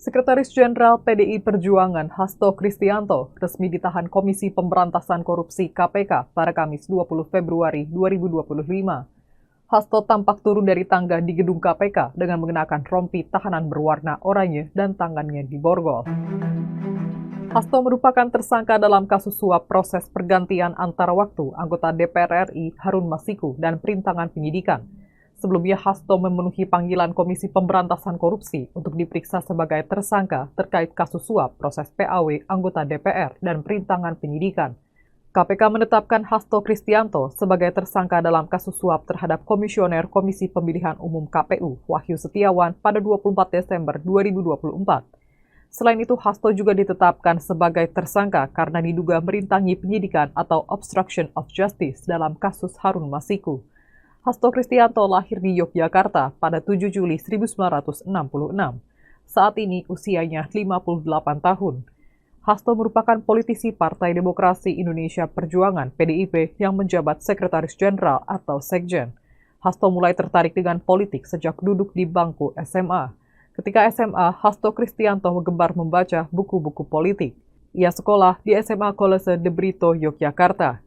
Sekretaris Jenderal PDI Perjuangan Hasto Kristianto resmi ditahan Komisi Pemberantasan Korupsi KPK pada Kamis 20 Februari 2025. Hasto tampak turun dari tangga di gedung KPK dengan mengenakan rompi tahanan berwarna oranye dan tangannya diborgol. Hasto merupakan tersangka dalam kasus suap proses pergantian antara waktu anggota DPR RI Harun Masiku dan perintangan penyidikan. Sebelumnya, Hasto memenuhi panggilan Komisi Pemberantasan Korupsi untuk diperiksa sebagai tersangka terkait kasus suap proses PAW anggota DPR dan perintangan penyidikan. KPK menetapkan Hasto Kristianto sebagai tersangka dalam kasus suap terhadap Komisioner Komisi Pemilihan Umum KPU Wahyu Setiawan pada 24 Desember 2024. Selain itu, Hasto juga ditetapkan sebagai tersangka karena diduga merintangi penyidikan atau obstruction of justice dalam kasus Harun Masiku. Hasto Kristianto lahir di Yogyakarta pada 7 Juli 1966. Saat ini usianya 58 tahun. Hasto merupakan politisi Partai Demokrasi Indonesia Perjuangan (PDIP) yang menjabat Sekretaris Jenderal atau Sekjen. Hasto mulai tertarik dengan politik sejak duduk di bangku SMA. Ketika SMA, Hasto Kristianto gemar membaca buku-buku politik. Ia sekolah di SMA Kolese de Brito, Yogyakarta.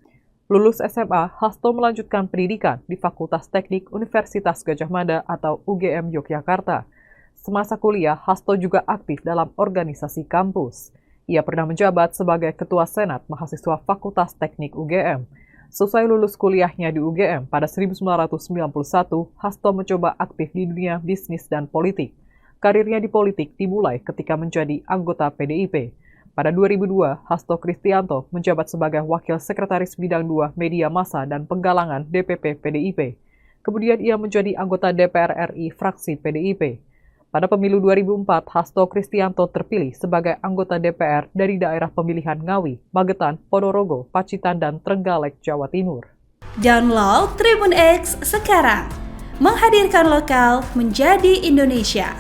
Lulus SMA, Hasto melanjutkan pendidikan di Fakultas Teknik Universitas Gadjah Mada atau UGM Yogyakarta. Semasa kuliah, Hasto juga aktif dalam organisasi kampus. Ia pernah menjabat sebagai Ketua Senat Mahasiswa Fakultas Teknik UGM. Selesai lulus kuliahnya di UGM pada 1991, Hasto mencoba aktif di dunia bisnis dan politik. Karirnya di politik dimulai ketika menjadi anggota PDIP. Pada 2002, Hasto Kristianto menjabat sebagai Wakil Sekretaris Bidang 2 Media Massa dan Penggalangan DPP PDIP. Kemudian ia menjadi anggota DPR RI fraksi PDIP. Pada pemilu 2004, Hasto Kristianto terpilih sebagai anggota DPR dari daerah pemilihan Ngawi, Magetan, Ponorogo, Pacitan, dan Trenggalek, Jawa Timur. Download Tribun X sekarang, menghadirkan lokal menjadi Indonesia.